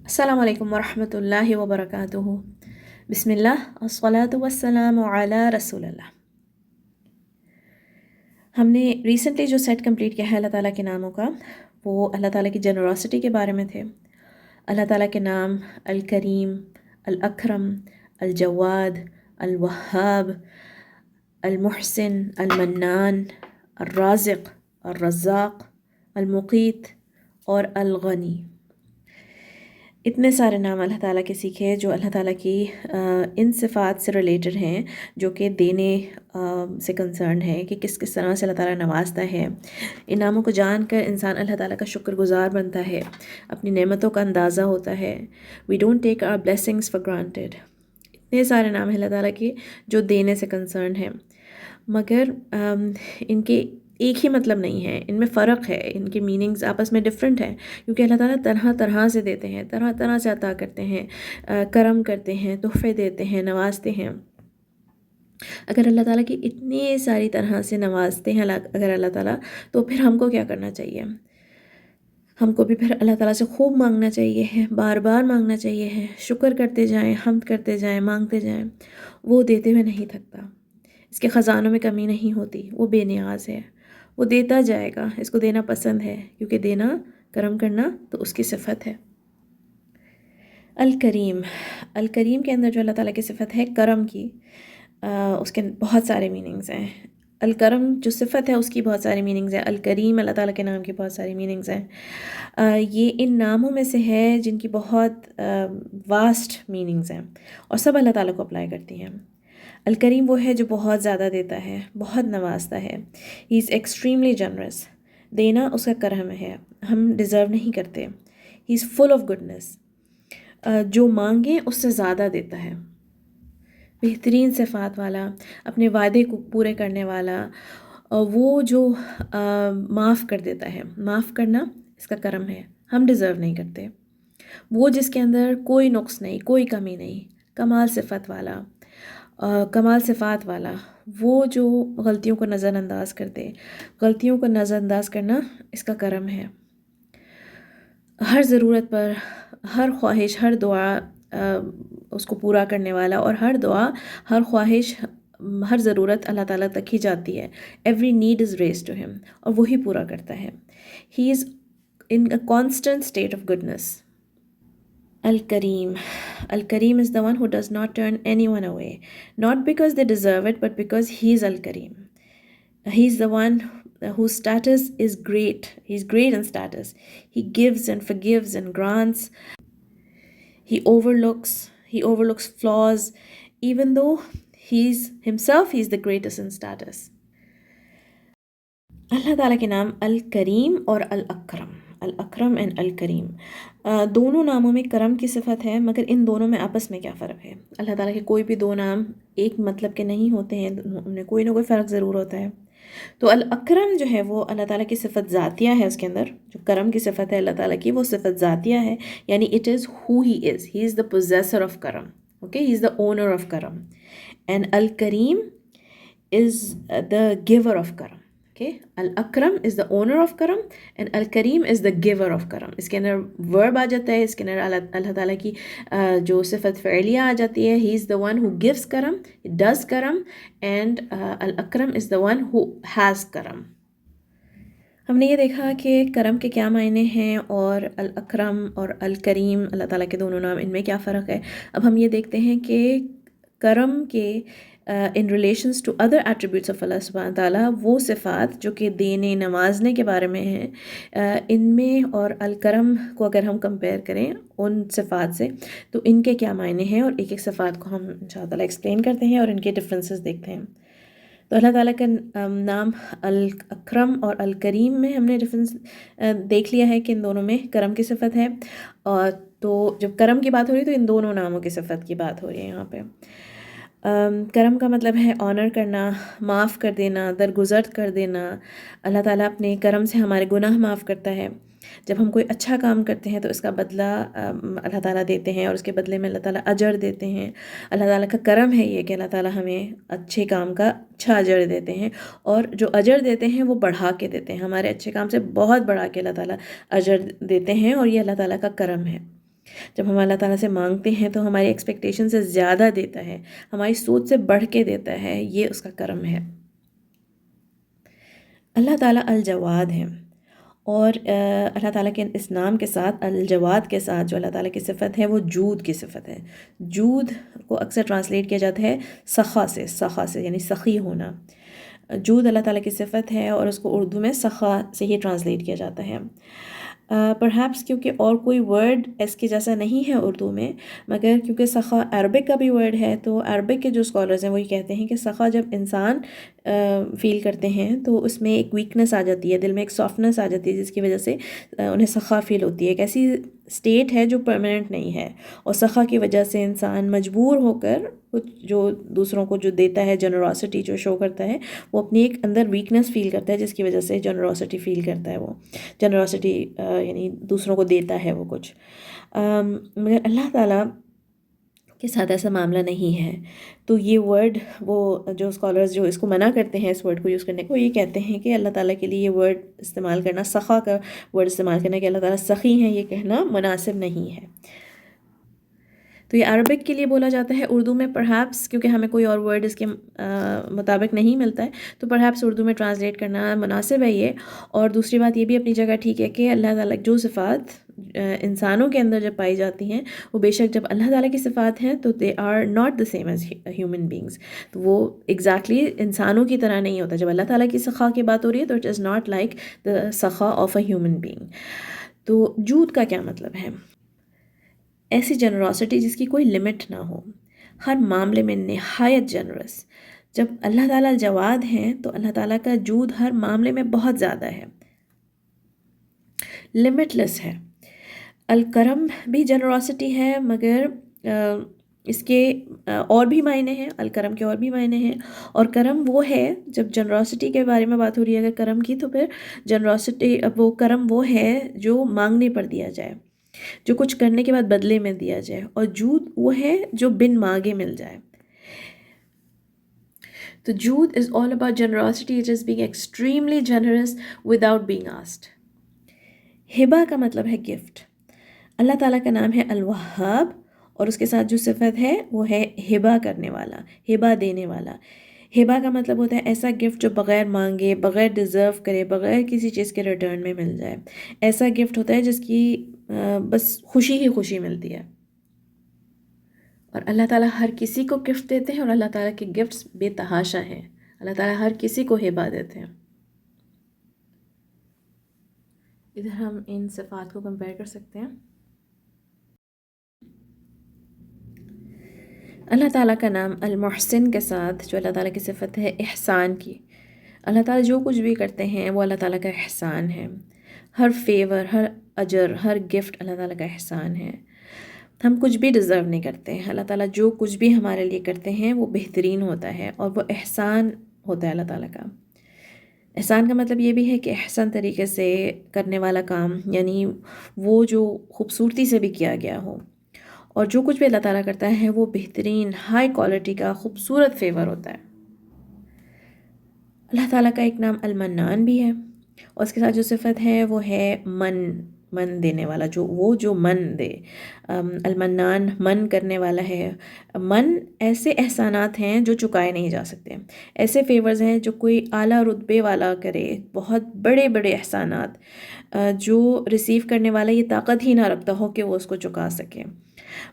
السلام علیکم ورحمۃ اللہ وبرکاتہ۔ بسم اللہ والصلاۃ والسلام علی رسول اللہ۔ ہم نے ریسنٹلی جو سیٹ کمپلیٹ کیا ہے اللہ تعالیٰ کے ناموں کا، وہ اللہ تعالیٰ کی جنراسٹی کے بارے میں تھے۔ اللہ تعالیٰ کے نام الکریم، الاکرم، الجواد، الوہاب، المحسن، المنان، الرازق، الرزاق، المقیت اور الغنی۔ اتنے سارے نام اللہ تعالیٰ کے سیکھے جو اللہ تعالیٰ کی ان صفات سے ریلیٹڈ ہیں جو کہ دینے سے کنسرن ہے، کہ کس کس طرح سے اللہ تعالیٰ نوازتا ہے۔ ان ناموں کو جان کر انسان اللہ تعالیٰ کا شکر گزار بنتا ہے، اپنی نعمتوں کا اندازہ ہوتا ہے۔ We don't take our blessings for granted. اتنے سارے نام ہیں اللہ تعالیٰ کے جو دینے سے کنسرن ہیں، مگر ان کے ایک ہی مطلب نہیں ہے، ان میں فرق ہے، ان کے میننگز آپس میں ڈفرینٹ ہیں، کیونکہ اللہ تعالیٰ طرح طرح سے دیتے ہیں، طرح طرح سے عطا کرتے ہیں، کرم کرتے ہیں، تحفے دیتے ہیں، نوازتے ہیں۔ اگر اللہ تعالیٰ کی اتنی ساری طرح سے نوازتے ہیں اگر اللہ تعالیٰ، تو پھر ہم کو کیا کرنا چاہیے؟ ہم کو بھی پھر اللہ تعالیٰ سے خوب مانگنا چاہیے ہے، بار بار مانگنا چاہیے ہے، شکر کرتے جائیں، حمد کرتے جائیں، مانگتے جائیں۔ وہ دیتے ہوئے نہیں تھکتا، اس کے خزانوں میں کمی نہیں ہوتی، وہ بے نیاز ہے، وہ دیتا جائے گا، اس کو دینا پسند ہے، کیونکہ دینا، کرم کرنا تو اس کی صفت ہے۔ الکریم، الکریم کے اندر جو اللہ تعالیٰ کی صفت ہے کرم کی، اس کے بہت سارے میننگز ہیں۔ الکرم جو صفت ہے اس کی بہت سارے میننگز ہیں، الکریم اللہ تعالیٰ کے نام کی بہت ساری میننگز ہیں۔ یہ ان ناموں میں سے ہے جن کی بہت واسٹ میننگز ہیں اور سب اللہ تعالیٰ کو اپلائی کرتی ہیں۔ الکریم وہ ہے جو بہت زیادہ دیتا ہے، بہت نوازتا ہے۔ ہی از ایکسٹریملی جنرس۔ دینا اس کا کرم ہے، ہم ڈیزرو نہیں کرتے۔ ہی از فل آف گڈنس۔ جو مانگے اس سے زیادہ دیتا ہے، بہترین صفات والا، اپنے وعدے کو پورے کرنے والا، وہ جو معاف کر دیتا ہے۔ معاف کرنا اس کا کرم ہے، ہم ڈیزرو نہیں کرتے۔ وہ جس کے اندر کوئی نقص نہیں، کوئی کمی نہیں، کمال صفت والا، کمال صفات والا، وہ جو غلطیوں کو نظر انداز کر دے۔ غلطیوں کو نظر انداز کرنا اس کا کرم ہے۔ ہر ضرورت پر، ہر خواہش، ہر دعا اس کو پورا کرنے والا، اور ہر دعا، ہر خواہش، ہر ضرورت اللہ تعالیٰ تک ہی جاتی ہے۔ Every need is raised to ہم، اور وہی پورا کرتا ہے۔ ہی از in a constant state of goodness. Al-Kareem. Al-Kareem is the one who does not turn anyone away, not because they deserve it, but because he is Al-Kareem. He is the one whose status is great. He is great in status. He gives and forgives and grants. He overlooks flaws, even though he is the greatest in status. اللہ تعالیٰ کے نام الکریم اور الاکرم، الاکرم and الکریم، دونوں ناموں میں کرم کی صفت ہے، مگر ان دونوں میں آپس میں کیا فرق ہے؟ اللہ تعالیٰ کے کوئی بھی دو نام ایک مطلب کے نہیں ہوتے ہیں، ان میں کوئی نہ کوئی فرق ضرور ہوتا ہے۔ تو الاکرم جو ہے وہ اللہ تعالیٰ کی صفت ذاتیہ ہے، اس کے اندر جو کرم کی صفت ہے اللہ تعالیٰ کی، وہ صفت ذاتیہ ہے، یعنی it is who he is the possessor of کرم، okay, he is the owner of کرم۔ And Al-Karim is the giver of کرم۔ Okay. Al-Akram is the owner of Karam and Al-Kareem is the giver of Karam۔ اس کے اندر verb آ جاتا ہے، اس کے اندر اللہ تعالیٰ کی جو صفت فعلیہ آ جاتی ہے۔ He is the one who gives Karam, he does Karam, and Al-Akram is the one who has Karam۔ ہم نے یہ دیکھا کہ کرم کے کیا معنی ہیں، اور الاکرم اور الکریم اللہ تعالیٰ کے دونوں نام، ان میں کیا فرق ہے۔ اب ہم یہ دیکھتے ہیں کہ کرم کے in relations to other attributes of اللہ سبحانہ تعالیٰ، وہ صفات جو کہ دینے، نوازنے کے بارے میں ہیں، ان میں اور الکرم کو اگر ہم کمپیئر کریں ان صفات سے، تو ان کے کیا معنی ہیں، اور ایک ایک صفات کو ہم انشاء اللہ ایکسپلین کرتے ہیں اور ان کے ڈفرینسز دیکھتے ہیں۔ تو اللہ تعالیٰ کا نام الاکرم اور الکریم میں ہم نے ڈفرینس دیکھ لیا ہے کہ ان دونوں میں کرم کی صفت ہے، اور تو جب کرم کی بات ہو رہی ہے تو ان دونوں ناموں کی صفت کی بات ہو رہی ہے یہاں پہ۔ کرم کا مطلب ہے آنر کرنا، معاف کر دینا، درگزر کر دینا۔ اللہ تعالیٰ اپنے کرم سے ہمارے گناہ معاف کرتا ہے۔ جب ہم کوئی اچھا کام کرتے ہیں تو اس کا بدلہ اللہ تعالیٰ دیتے ہیں، اور اس کے بدلے میں اللہ تعالیٰ اجر دیتے ہیں۔ اللہ تعالیٰ کا کرم ہے یہ کہ اللہ تعالیٰ ہمیں اچھے کام کا اچھا اجر دیتے ہیں، اور جو اجر دیتے ہیں وہ بڑھا کے دیتے ہیں، ہمارے اچھے کام سے بہت بڑھا کے اللہ تعالیٰ اجر دیتے ہیں، اور یہ اللہ تعالیٰ کا کرم ہے۔ جب ہم اللہ تعالیٰ سے مانگتے ہیں تو ہماری ایکسپیکٹیشن سے زیادہ دیتا ہے، ہماری سوچ سے بڑھ کے دیتا ہے، یہ اس کا کرم ہے۔ اللہ تعالیٰ الجواد ہیں، اور اللہ تعالیٰ کے اس نام کے ساتھ، الجواد کے ساتھ، جو اللہ تعالیٰ کی صفت ہے وہ جود کی صفت ہے۔ جود کو اکثر ٹرانسلیٹ کیا جاتا ہے سخا سے یعنی سخی ہونا۔ جود اللہ تعالیٰ کی صفت ہے اور اس کو اردو میں سخا سے ہی ٹرانسلیٹ کیا جاتا ہے۔ پرہیپس کیونکہ اور کوئی ورڈ اس کے جیسا نہیں ہے اردو میں، مگر کیونکہ سخا عربک کا بھی ورڈ ہے، تو عربک کے جو اسکالرز ہیں وہ یہ کہتے ہیں کہ سخا جب انسان فیل کرتے ہیں تو اس میں ایک ویکنس آ جاتی ہے، دل میں ایک سافٹنس آ جاتی ہے، جس کی وجہ سے انہیں سخا فیل ہوتی ہے۔ ایک ایسی اسٹیٹ ہے جو پرماننٹ نہیں ہے، اور سخا کی وجہ سے انسان مجبور ہو کر کچھ جو دوسروں کو جو دیتا ہے، جنراسٹی جو شو کرتا ہے، وہ اپنی ایک اندر ویکنس فیل کرتا ہے، جس کی وجہ سے جنراسٹی فیل کرتا ہے۔ وہ جنراسٹی یعنی دوسروں کو دیتا ہے وہ کچھ، مگر اللہ تعالیٰ کے ساتھ ایسا معاملہ نہیں ہے۔ تو یہ ورڈ، وہ جو اسکالرز جو اس کو منع کرتے ہیں اس ورڈ کو یوز کرنے کو، یہ کہتے ہیں کہ اللہ تعالیٰ کے لیے یہ ورڈ استعمال کرنا، سخا کا ورڈ استعمال کرنا کہ اللہ تعالیٰ سخی ہیں، یہ کہنا مناسب نہیں ہے۔ تو یہ عربک کے لیے بولا جاتا ہے۔ اردو میں پرہیپس کیونکہ ہمیں کوئی اور ورڈ اس کے مطابق نہیں ملتا ہے، تو پرہیپس اردو میں ٹرانسلیٹ کرنا مناسب ہے یہ۔ اور دوسری بات یہ بھی اپنی جگہ ٹھیک ہے کہ اللہ تعالیٰ جو صفات انسانوں کے اندر جب پائی جاتی ہیں، وہ بے شک جب اللہ تعالیٰ کی صفات ہیں تو they are not the same as human beings, تو وہ ایگزیکٹلی انسانوں کی طرح نہیں ہوتا۔ جب اللہ تعالیٰ کی سخا کی بات ہو رہی ہے تو it is not like the سخا آف اے ہیومن بینگ۔ تو جود کا کیا مطلب ہے؟ ایسی جنراسٹی جس کی کوئی لمٹ نہ ہو، ہر معاملے میں نہایت جنرس۔ جب اللہ تعالیٰ جواد ہیں تو اللہ تعالیٰ کا جود ہر معاملے میں بہت زیادہ ہے، لمٹ لیس ہے۔ الکرم بھی جنراسٹی ہے، مگر اس کے اور بھی معنی ہیں، الکرم کے اور بھی معنی ہیں۔ اور کرم وہ ہے، جب جنراسٹی کے بارے میں بات ہو رہی ہے اگر کرم کی، تو پھر جنراسٹی، وہ کرم وہ ہے جو مانگنے پر دیا جائے، جو کچھ کرنے کے بعد بدلے میں دیا جائے، اور جود وہ ہے جو بن مانگے مل جائے۔ تو جود is all about generosity. It is being extremely generous without being asked. ہبہ کا مطلب ہے گفٹ۔ اللہ تعالیٰ کا نام ہے الوہاب، اور اس کے ساتھ جو صفت ہے وہ ہے ہبہ کرنے والا، ہبہ دینے والا۔ ہبہ کا مطلب ہوتا ہے ایسا گفٹ جو بغیر مانگے، بغیر ڈیزرو کرے، بغیر کسی چیز کے ریٹرن میں مل جائے۔ ایسا گفٹ ہوتا ہے جس کی بس خوشی ہی خوشی ملتی ہے۔ اور اللہ تعالیٰ ہر کسی کو گفٹ دیتے ہیں، اور اللہ تعالیٰ کے گفٹس بے تحاشا ہیں۔ اللہ تعالیٰ ہر کسی کو ہبہ دیتے ہیں۔ ادھر ہم ان صفات کو کمپیئر کر سکتے ہیں۔ اللہ تعالیٰ کا نام المحسن کے ساتھ جو اللہ تعالیٰ کی صفت ہے احسان کی، اللہ تعالیٰ جو کچھ بھی کرتے ہیں وہ اللہ تعالیٰ کا احسان ہے۔ ہر فیور، ہر اجر، ہر گفٹ اللہ تعالیٰ کا احسان ہے۔ ہم کچھ بھی ڈیزرو نہیں کرتے، اللہ تعالیٰ جو کچھ بھی ہمارے لیے کرتے ہیں وہ بہترین ہوتا ہے، اور وہ احسان ہوتا ہے اللہ تعالیٰ کا۔ احسان کا مطلب یہ بھی ہے کہ احسن طریقے سے کرنے والا کام، یعنی وہ جو خوبصورتی سے بھی کیا گیا ہو، اور جو کچھ بھی اللہ تعالیٰ کرتا ہے وہ بہترین، ہائی کوالٹی کا خوبصورت فیور ہوتا ہے۔ اللہ تعالیٰ کا ایک نام المنان بھی ہے، اور اس کے ساتھ جو صفت ہے وہ ہے من دینے والا، جو من دے۔ المنان من کرنے والا ہے۔ من ایسے احسانات ہیں جو چکائے نہیں جا سکتے، ایسے فیورز ہیں جو کوئی اعلیٰ رتبے والا کرے، بہت بڑے بڑے احسانات جو ریسیو کرنے والا یہ طاقت ہی نہ رکھتا ہو کہ وہ اس کو چکا سکے۔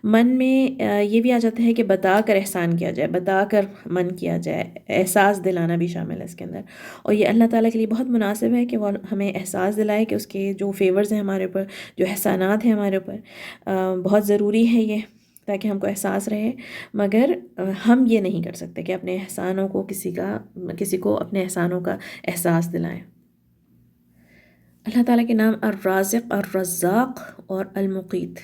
من میں یہ بھی آ جاتا ہے کہ بتا کر احسان کیا جائے، بتا کر من کیا جائے، احساس دلانا بھی شامل ہے اس کے اندر، اور یہ اللہ تعالیٰ کے لیے بہت مناسب ہے کہ وہ ہمیں احساس دلائے کہ اس کے جو فیورز ہیں ہمارے اوپر، جو احسانات ہیں ہمارے اوپر، بہت ضروری ہے یہ، تاکہ ہم کو احساس رہے۔ مگر ہم یہ نہیں کر سکتے کہ اپنے احسانوں کو کسی کو اپنے احسانوں کا احساس دلائیں۔ اللہ تعالیٰ کے نام الرازق، الرزاق اور المقیت۔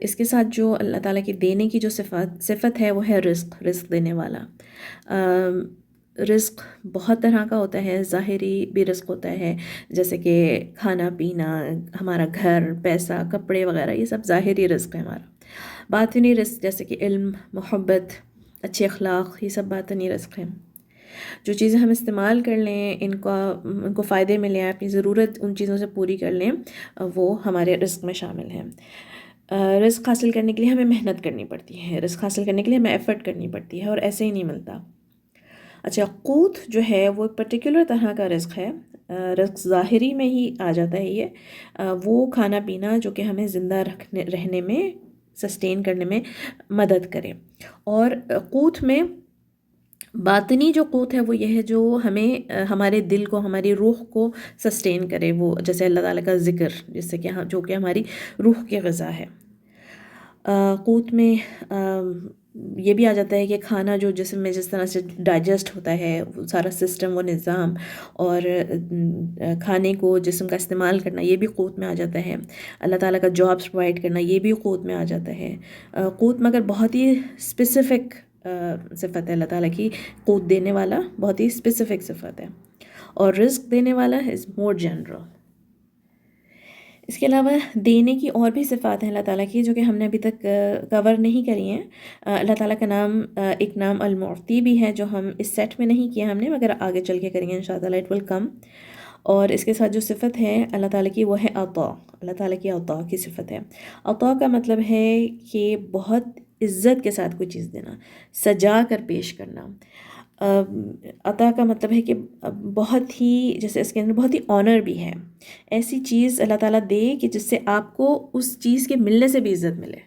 اس کے ساتھ جو اللہ تعالیٰ کی دینے کی جو صفت ہے وہ ہے رزق دینے والا۔ رزق بہت طرح کا ہوتا ہے، ظاہری بھی رزق ہوتا ہے، جیسے کہ کھانا پینا، ہمارا گھر، پیسہ، کپڑے وغیرہ، یہ سب ظاہری رزق ہے ہمارا۔ باطنی رزق جیسے کہ علم، محبت، اچھے اخلاق، یہ سب باطنی رزق ہیں۔ جو چیزیں ہم استعمال کر لیں، ان کو فائدے ملیں، اپنی ضرورت ان چیزوں سے پوری کر لیں، وہ ہمارے رزق میں شامل ہیں۔ رزق حاصل کرنے کے لیے ہمیں محنت کرنی پڑتی ہے، رزق حاصل کرنے کے لیے ہمیں ایفرٹ کرنی پڑتی ہے، اور ایسے ہی نہیں ملتا۔ اچھا، قوت جو ہے وہ ایک پرٹیکولر طرح کا رزق ہے، رزق ظاہری میں ہی آ جاتا ہے یہ، وہ کھانا پینا جو کہ ہمیں زندہ رہنے میں، سسٹین کرنے میں مدد کرے۔ اور قوت میں باطنی جو قوت ہے وہ یہ ہے جو ہمیں ہمارے دل کو، ہماری روح کو سسٹین کرے، وہ جیسے اللہ تعالیٰ کا ذکر، جس سے کہ جو کہ ہماری روح کی غذا ہے۔ قوت میں یہ بھی آ جاتا ہے کہ کھانا جو جسم میں جس طرح سے ڈائجسٹ ہوتا ہے، وہ سارا سسٹم، وہ نظام، اور کھانے کو جسم کا استعمال کرنا، یہ بھی قوت میں آ جاتا ہے۔ اللہ تعالیٰ کا جابس پرووائڈ کرنا، یہ بھی قوت میں آ جاتا ہے۔ قوت مگر بہت ہی اسپیسیفک صفت ہے، اللہ تعالیٰ کی قوت دینے والا بہت ہی اسپیسیفک صفت ہے، اور رزق دینے والا از مور جنرل۔ اس کے علاوہ دینے کی اور بھی صفات ہیں اللہ تعالیٰ کی جو کہ ہم نے ابھی تک کور نہیں کری ہیں۔ اللہ تعالیٰ کا نام، ایک نام المعطی بھی ہے جو ہم اس سیٹ میں نہیں کیا ہم نے، مگر آگے چل کے کریں گے انشاءاللہ، اٹ ول کم۔ اور اس کے ساتھ جو صفت ہے اللہ تعالیٰ کی وہ ہے عطا، اللہ تعالیٰ کی عطا کی صفت ہے۔ عطا کا مطلب ہے کہ بہت عزت کے ساتھ کوئی چیز دینا، سجا کر پیش کرنا۔ عطا کا مطلب ہے کہ بہت ہی، جیسے اس کے اندر بہت ہی آنر بھی ہے، ایسی چیز اللہ تعالیٰ دے کہ جس سے آپ کو اس چیز کے ملنے سے بھی عزت ملے،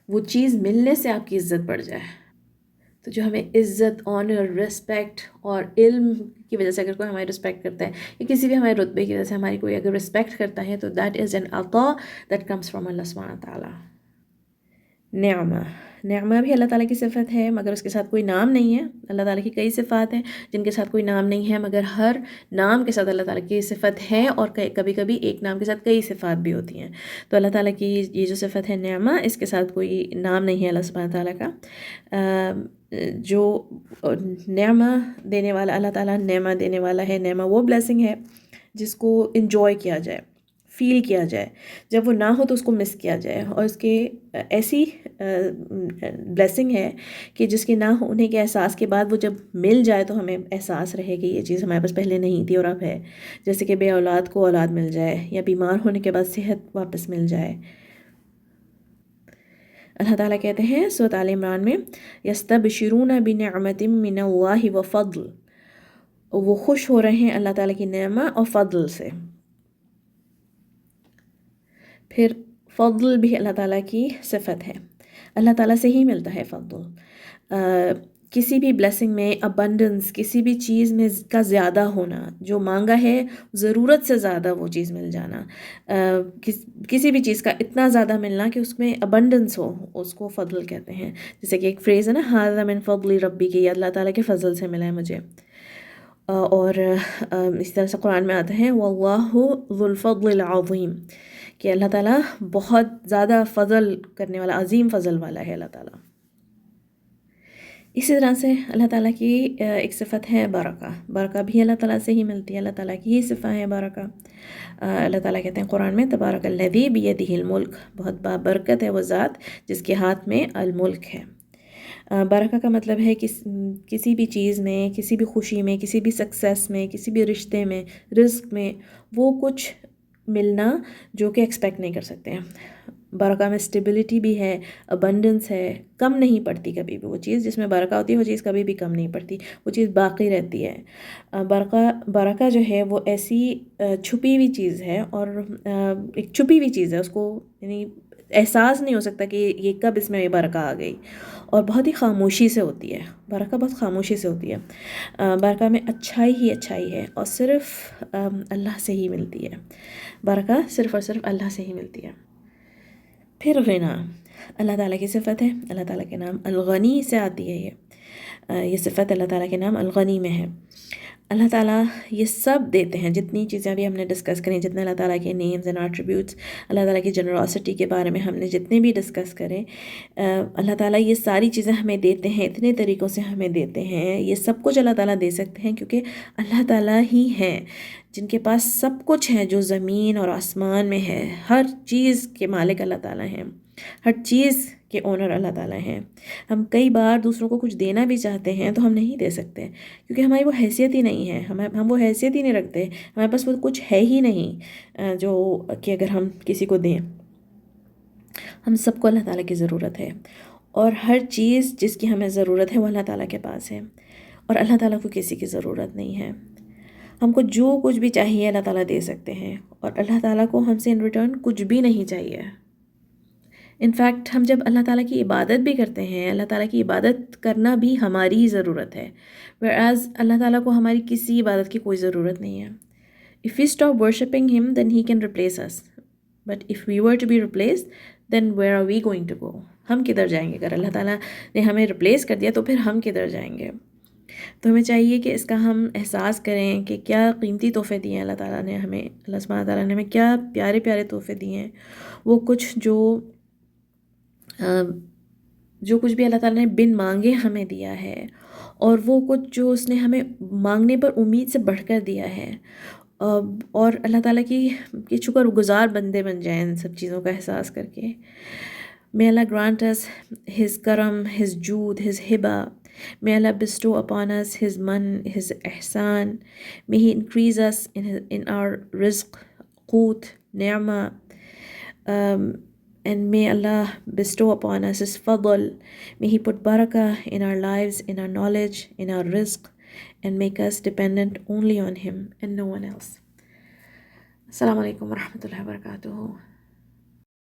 وہ چیز ملنے سے آپ کی عزت بڑھ جائے۔ تو جو ہمیں عزت، آنر، رسپیکٹ اور علم کی وجہ سے اگر کوئی ہماری رسپیکٹ کرتا ہے، یا کسی بھی ہمارے رتبے کی وجہ سے ہماری کوئی اگر رسپیکٹ کرتا ہے، تو دیٹ از این عطا دیٹ کمز فرام اللہ سبحانہ تعالیٰ۔ نعمہ، نعمہ بھی اللہ تعالیٰ کی صفت ہے مگر اس کے ساتھ کوئی نام نہیں ہے۔ اللہ تعالیٰ کی کئی صفات ہیں جن کے ساتھ کوئی نام نہیں ہے، مگر ہر نام کے ساتھ اللہ تعالیٰ کی صفت ہے، اور کبھی کبھی ایک نام کے ساتھ کئی صفات بھی ہوتی ہیں۔ تو اللہ تعالیٰ کی یہ جو صفت ہے نعمہ، اس کے ساتھ کوئی نام نہیں ہے اللہ سبحانہ تعالیٰ کا۔ جو نعمہ دینے والا، اللہ تعالیٰ نعمہ دینے والا ہے۔ نعمہ وہ بلیسنگ ہے جس کو انجوائے کیا جائے، فیل کیا جائے، جب وہ نہ ہو تو اس کو مس کیا جائے، اور اس کے ایسی بلیسنگ ہے کہ جس کے نہ ہونے کے احساس کے بعد وہ جب مل جائے تو ہمیں احساس رہے کہ یہ چیز ہمارے پاس پہلے نہیں تھی اور اب ہے، جیسے کہ بے اولاد کو اولاد مل جائے، یا بیمار ہونے کے بعد صحت واپس مل جائے۔ اللہ تعالیٰ کہتے ہیں سورۃ آل عمران میں، یستبشرون بنعمت من اللہ وفضل، وہ خوش ہو رہے ہیں اللہ تعالیٰ کی نعمت اور فضل سے۔ پھر فضل بھی اللہ تعالیٰ کی صفت ہے، اللہ تعالیٰ سے ہی ملتا ہے فضل۔ کسی بھی بلیسنگ میں ابنڈنس، کسی بھی چیز میں کا زیادہ ہونا، جو مانگا ہے ضرورت سے زیادہ وہ چیز مل جانا، کسی بھی چیز کا اتنا زیادہ ملنا کہ اس میں ابنڈنس ہو، اس کو فضل کہتے ہیں۔ جیسے کہ ایک فریز ہے نا، ھذا من فضل ربی، کہ یہ اللہ تعالیٰ کے فضل سے ملا ہے مجھے۔ اور اس طرح سے قرآن میں آتا ہے واللہ ذو الفضل العظیم، کہ اللہ تعالیٰ بہت زیادہ فضل کرنے والا، عظیم فضل والا ہے اللہ تعالیٰ۔ اسی طرح سے اللہ تعالیٰ کی ایک صفت ہے برکہ، برکہ بھی اللہ تعالیٰ سے ہی ملتی ہے، اللہ تعالیٰ کی ہی صفت ہے برکہ۔ اللہ تعالیٰ کہتے ہیں قرآن میں تبارک الذی بیدہ الملک، بہت بابرکت ہے وہ ذات جس کے ہاتھ میں الملک ہے۔ برکہ کا مطلب ہے کہ کسی بھی چیز میں، کسی بھی خوشی میں، کسی بھی سکسیس میں، کسی بھی رشتے میں، رزق میں، وہ کچھ ملنا جو کہ ایکسپیکٹ نہیں کر سکتے ہیں۔ برکہ میں اسٹیبلٹی بھی ہے، ابنڈنس ہے، کم نہیں پڑتی کبھی بھی۔ وہ چیز جس میں برکہ ہوتی ہے وہ چیز کبھی بھی کم نہیں پڑتی، وہ چیز باقی رہتی ہے۔ برکہ جو ہے وہ ایسی چھپی ہوئی چیز ہے، اور ایک چھپی ہوئی چیز ہے، اس کو یعنی احساس نہیں ہو سکتا کہ یہ کب اس میں یہ برکہ آ گئی، اور بہت ہی خاموشی سے ہوتی ہے برکہ، بہت خاموشی سے ہوتی ہے۔ برکہ میں اچھائی ہی اچھائی ہے، اور صرف اللہ سے ہی ملتی ہے برکہ، صرف اور صرف اللہ سے ہی ملتی ہے۔ پھر غنا، اللہ تعالیٰ کی صفت ہے، اللہ تعالیٰ کے نام الغنی سے آتی ہے یہ صفت اللہ تعالیٰ کے نام الغنی میں ہے۔ اللہ تعالیٰ یہ سب دیتے ہیں، جتنی چیزیں ابھی ہم نے ڈسکس کریں، جتنے اللہ تعالیٰ کے نیمز اینڈ ایٹریبیوٹس، اللہ تعالیٰ کی جنراسٹی کے بارے میں ہم نے جتنے بھی ڈسکس کریں، اللہ تعالیٰ یہ ساری چیزیں ہمیں دیتے ہیں، اتنے طریقوں سے ہمیں دیتے ہیں۔ یہ سب کچھ اللہ تعالیٰ دے سکتے ہیں کیونکہ اللہ تعالیٰ ہی ہیں جن کے پاس سب کچھ ہے، جو زمین اور آسمان میں ہے، ہر چیز کے مالک اللہ تعالیٰ ہیں، ہر چیز کے اونر اللہ تعالیٰ ہیں۔ ہم کئی بار دوسروں کو کچھ دینا بھی چاہتے ہیں تو ہم نہیں دے سکتے کیونکہ ہماری وہ حیثیت ہی نہیں ہے، ہم وہ حیثیت ہی نہیں رکھتے، ہمارے پاس وہ کچھ ہے ہی نہیں جو کہ اگر ہم کسی کو دیں۔ ہم سب کو اللہ تعالیٰ کی ضرورت ہے، اور ہر چیز جس کی ہمیں ضرورت ہے وہ اللہ تعالیٰ کے پاس ہے، اور اللہ تعالیٰ کو کسی کی ضرورت نہیں ہے۔ ہم کو جو کچھ بھی چاہیے اللہ تعالیٰ دے سکتے ہیں، اور اللہ تعالیٰ کو ہم سے ان ریٹرن کچھ بھی نہیں چاہیے۔ انفیکٹ ہم جب اللہ تعالیٰ کی عبادت بھی کرتے ہیں، اللہ تعالیٰ کی عبادت کرنا بھی ہماری ہی ضرورت ہے، whereas اللہ تعالیٰ کو ہماری کسی عبادت کی کوئی ضرورت نہیں ہے۔ If we stop worshipping him, then he can replace us. But if we were to be replaced, then where are we going to go? ہم کدھر جائیں گے؟ اگر اللہ تعالیٰ نے ہمیں ریپلیس کر دیا تو پھر ہم کدھر جائیں گے؟ تو ہمیں چاہیے کہ اس کا ہم احساس کریں کہ کیا قیمتی تحفے دیے ہیں اللہ تعالیٰ نے ہمیں، اللہ سبحانہ تعالیٰ نے ہمیں کیا پیارے پیارے تحفے دیے ہیں۔ وہ کچھ جو کچھ بھی اللہ تعالیٰ نے بن مانگے ہمیں دیا ہے، اور وہ کچھ جو اس نے ہمیں مانگنے پر امید سے بڑھ کر دیا ہے، اور اللہ تعالیٰ کی شکر گزار بندے بن جائیں ان سب چیزوں کا احساس کر کے۔ May Allah grant us His karam, His jood, His hiba. May Allah bestow upon us His man, His ihsan. May He increase us in our rizq, qut, ni'ma. And may Allah bestow upon us His fadl. May He put barakah in our lives, in our knowledge, in our rizq, and make us dependent only on Him and no one else. Assalamu alaikum wa rahmatullahi wa barakatuhu.